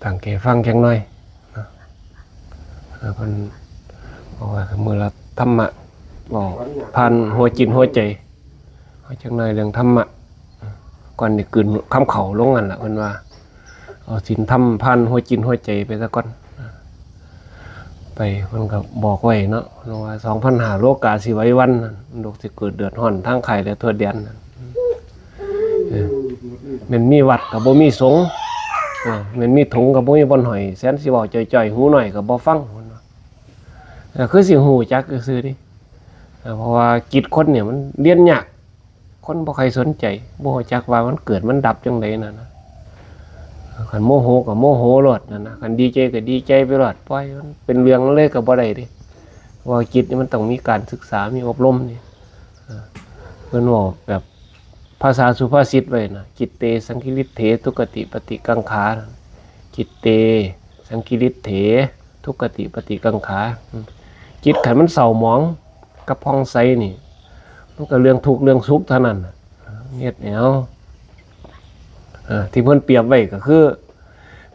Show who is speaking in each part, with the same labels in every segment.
Speaker 1: ตั้งใจฟังจังหน่อยเพิ่นบอกว่ามื้อละธรรมะบอกผ่านหัวจิตหัวใจจังหน่อยเรื่องธรรมะก่อนสิกลืนคำเขาลงนั่นล่ะเพิ่นว่าเอาศีลธรรมผ่านหัวจิตหัวใจไปซะก่อนไปเพิ่นก็บอกไว้เนาะว่า 2,500 โลกาสิไว้วันโลกสิเกิดเดือดร้อนทางไข่และทั่วแดนมันมีวัดก็บ่มีสงฆ์มันมีถุงก็บ่มีบ่อนหอยแสนสิเว้าจ่อยๆหูหน่อยก็บ่ฟังคือสิหูจักซื่อๆดิเพราะว่าจิตคนเนี่ยมันเรียนยากคนบ่ใครสนใจบ่รู้จักว่ามันเกิดมันดับจังได๋นั่นนะคันโมโหก็โมโหโลดนั่นนะคันดีใจก็ดีใจไปโลดปล่อยมันเป็นเรื่องเลยก็บ่ได้ดิว่าจิตนี่มันต้องมีการศึกษามีอบรมนี่เพิ่นบอกแบบภาษาสุภาษิตไว้นะจิตเตสังคิริเถทุกขติปฏิกังขาจิตเตสังคิริเถทุกขติปฏิกังขาจิตขันมันเศร้าหมองกับพองใสนี่มันก็เรื่องทุกข์เรื่องสุขเท่านั้นเฮ็ดแนวที่เพิ่นเปรียบไว้ก็คือ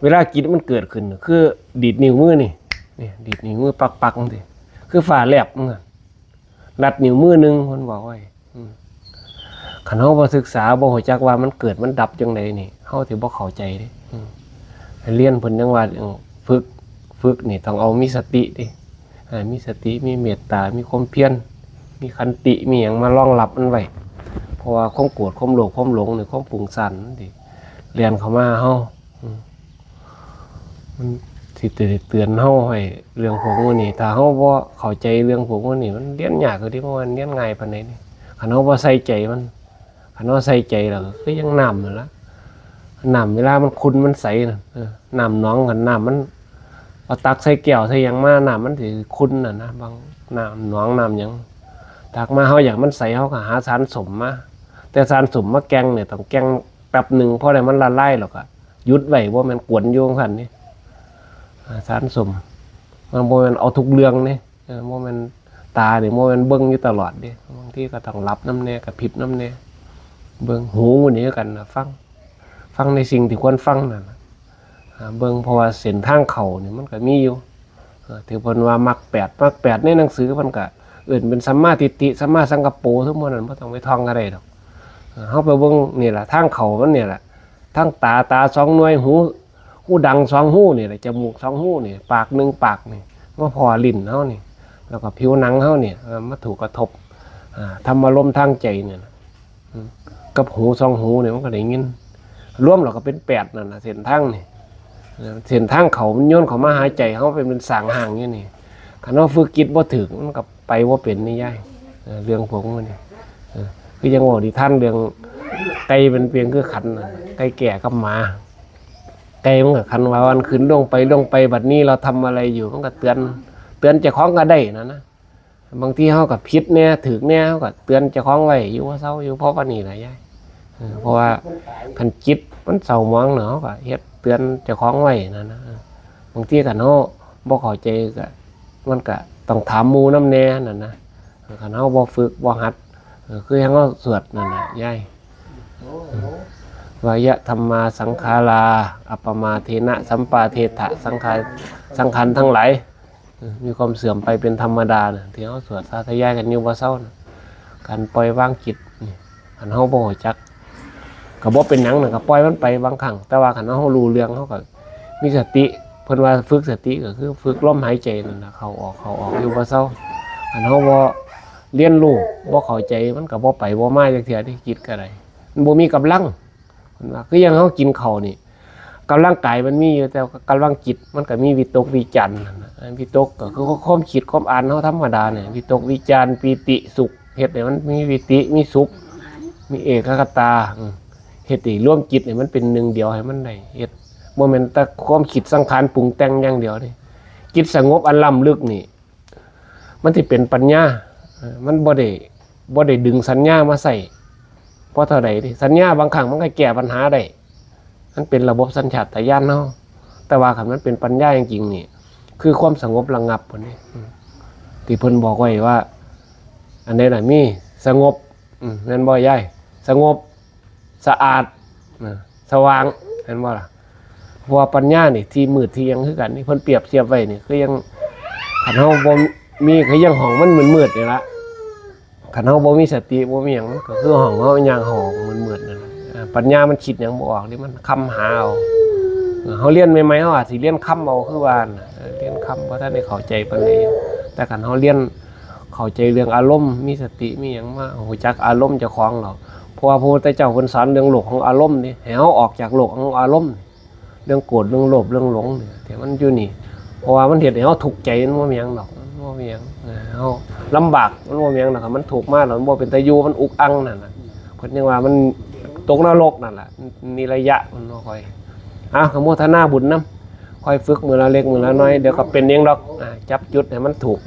Speaker 1: เวลาจิตมันเกิดขึ้นคือดีดนิ้วมือนี่ดีดนิ้วมือปักๆจังซี่คือฝ่าแลบมันรัดนิ้วมือนึงเพิ่นบอกไว้คันเฮาบ่ศึกษาบ่รู้จักว่ามันเกิดมันดับจังได๋นี่เฮาสิบ่เข้าใจเด้ให้เรียนเพิ่นยังว่าฝึกนี่ต้องเอามีสติดิมีสติมีเมตตามีความเพียรมีขันติมีหยังมารองรับมันไว้เพราะว่าความโกรธความโลภความหลงนี่ความฟุ้งซ่านดิเรียนเข้ามาเฮามันสิเตือนเฮาให้เรื่องพวกนี้ถ้าเฮาบ่เข้าใจเรื่องพวกนี้มันเรียนยากคือที่มันเรียนง่ายปานใดนี่คันเฮาบ่ใส่ใจมันคันเฮาใส่ใจแล้วก็ยังน้ำนั่นล่ะน้ำเวลามันขุ่นมันใสน่ะน้ำหนองกันน้ำมันเอาตักใส่แก้วใส่หยังมาน้ำมันสิขุ่นน่ะนะบางน้ำหนองน้ำหยังตักมาเฮาอยากมันใสเฮาก็หาสารสมมาแต่สารสมมาแกงเนี่ยต้องแกงแป๊บนึงพอได้มันละลายแล้วก็หยุดไว้บ่แม่นกวนอยู่จังซั่นนี่สารสมมันบ่แม่นเอาทุกเรื่องนี่บ่แม่นตานี่บ่แม่นเบิ่งอยู่ตลอดดิบางทีก็ต้องหลับนำแน่กระพริบนำแน่เบิ่งหูนี่กันนะฟังในสิ่งที่ควรฟังนั่นเบิ่งเพราะว่าเส้นทางเข้านี่มันก็มีอยู่ที่เพิ่นว่ามรรค8ในหนังสือมันก็เอิ้นเป็นสัมมาทิฏฐิสัมมาสังกัปโปทั้งหมดนั้นบ่ต้องไปท่องอะไรดอกเฮาไปเบิ่งนี่ล่ะทางเข้ามันนี่ล่ะทางตา2หน่วยหูดัง2หูนี่แหละจมูก2หูนี่ปาก1ปากนี่มาพอลิ้นเฮานี่แล้วก็ผิวหนังเฮานี่มาถูกกระทบธรรมารมณ์ทางใจเนี่ยกับหู2หูนี่มันก็ได้ยินรวมแล้วก็เป็น8นั่นน่ะเส้นทางนี่เส้นทางเขามันโยนเข้ามาหาใจเฮาเป็นสร้างห่างอยู่นี่คันเฮาฝึกจิตบ่ถึงมันก็ไปบ่เป็นนี่ยายเรื่องพวกนี้คือยังว่าดิท่านเรื่องไก่เป็นเพียงคือขันไก่แก่กับหมาไก่มันก็ขันว่าวันขึ้นลงไปบัดนี้เราทำอะไรอยู่มันก็เตือนเจ้าของก็ได้นะบางทีเฮาก็ผิดแน่ถึกแน่เฮาก็เตือนเจ้าของไว้อยู่ว่าเซาอยู่เพราะว่านี่ล่ะยายเพราะว่าคันจิตมันเศร้าหมองเนาะก็เฮ็ดเตือนเจ้าของไว้นั่นนะบางทีคันเฮาบ่เข้าใจก็มันก็ต้องถามหมู่นำแน่นั่นนะคันเฮาบ่ฝึกบ่หัดคือยังเฮาสวดนั่นน่ะยายวายะธัมมาสังขาราอัปปมาเทนะสัมปาเทถะสังขารทั้งหลายมีความเสื่อมไปเป็นธรรมดาน่ะที่เฮาสวดสาธยายกันอยู่บ่เซาน่ะการปล่อยวางจิตนี่คันเฮาบ่รู้จักก็บ่เป็นหยังน่ะก็ปล่อยมันไปบางครั้งแต่ว่าคันเฮารู้เรื่องเฮาก็มีสติเพิ่นว่าฝึกสติก็คือฝึกลมหายใจนั่นน่ะเข้าออกอยู่บ่เซาคันเฮาบ่เรียนรู้บ่เข้าใจมันก็บ่ไปบ่มาจักเทื่อที่จิตก็ได้มันบ่มีกำลังเพิ่นว่าคือยังเฮากินข้าวนี่กำลังกายมันมีอยู่แต่กำลังจิตมันก็มีวิตกวิจารณ์นั่นน่ะวิตกก็คือความคิดความอ่านเฮาธรรมดาเนี่ยวิตกวิจารณ์ปีติสุขเฮ็ดให้มันมีวิติมีสุขมีเอกคตาเฮ็ดให้ร่วมจิตให้มันเป็นหนึ่งเดียวให้มันได้เฮ็ดบ่แม่นแต่ความคิดสังขารปรุงแต่งอย่างเดียวนี่จิตสงบอันล้ำลึกนี่มันสิเป็นปัญญามันบ่ได้ดึงสัญญามาใส่เพราะเท่าใดดิสัญญาบางครั้งมันก็แก้ปัญหาได้มันเป็นระบบสัญชาตญาณเนาะแต่ว่าคันมันเป็นปัญญาจริงๆนี่คือความสงบระงับพุ่นนี่ที่เพิ่นบอกไว้ว่าอันใดน่ะมีสงบแม่นบ่ยายสงบสะอาดสว่างเห็นบ่ล่ะ ราะว่าปัญญานี่ที่มืดที่ยังคือกันนี่เพิ่นเปรียบเทียบไว้นี่คือยังคันเฮาบ่มีคือยังห้องมันมืดๆนี่ล่ะคันเฮาบ่มีสติบ่มีหยังก็คือห้องเฮาย่างห้องมืดๆนั่นล่ะปัญญามันคิดหยังบ่ออกนี่มันค้ำหาเอาเฮาเรียนใหม่ๆเฮาอาจสิเรียนค้ำเอาคือว่าน่ะเรียนค้ำบ่ทันได้เข้าใจปานใดแต่คันเฮาเรียนเข้าใจเรื่องอารมณ์มีสติมีหยังมารู้จักอารมณ์เจ้าของเราเพราะว่าพระพุทธเจ้าเพิ่นสอนเรื่องโลกของอารมณ์นี่ให้เฮาออกจากโลกของอารมณ์เรื่องโกรธเรื่องโลภเรื่องหลงนี่ที่มันอยู่นี่เพราะว่ามันเฮ็ดให้เฮาทุกข์ใจมันบ่มีหยังดอกมันบ่มีหยังเฮาลำบากมันบ่มีหยังดอกครับมันทุกข์มาแล้วมันบ่เป็นตาอยู่มันอุกอังนั่นน่ะเพิ่นยังว่ามันตกนรกนั่นล่ะนิระยะมันบ่ค่อยขโมทนาบุญนำค่อยฝึกมื้อละเล็กมื้อละน้อยเดี๋ยวก็เป็นเองดอกจับจุดให้มันถูก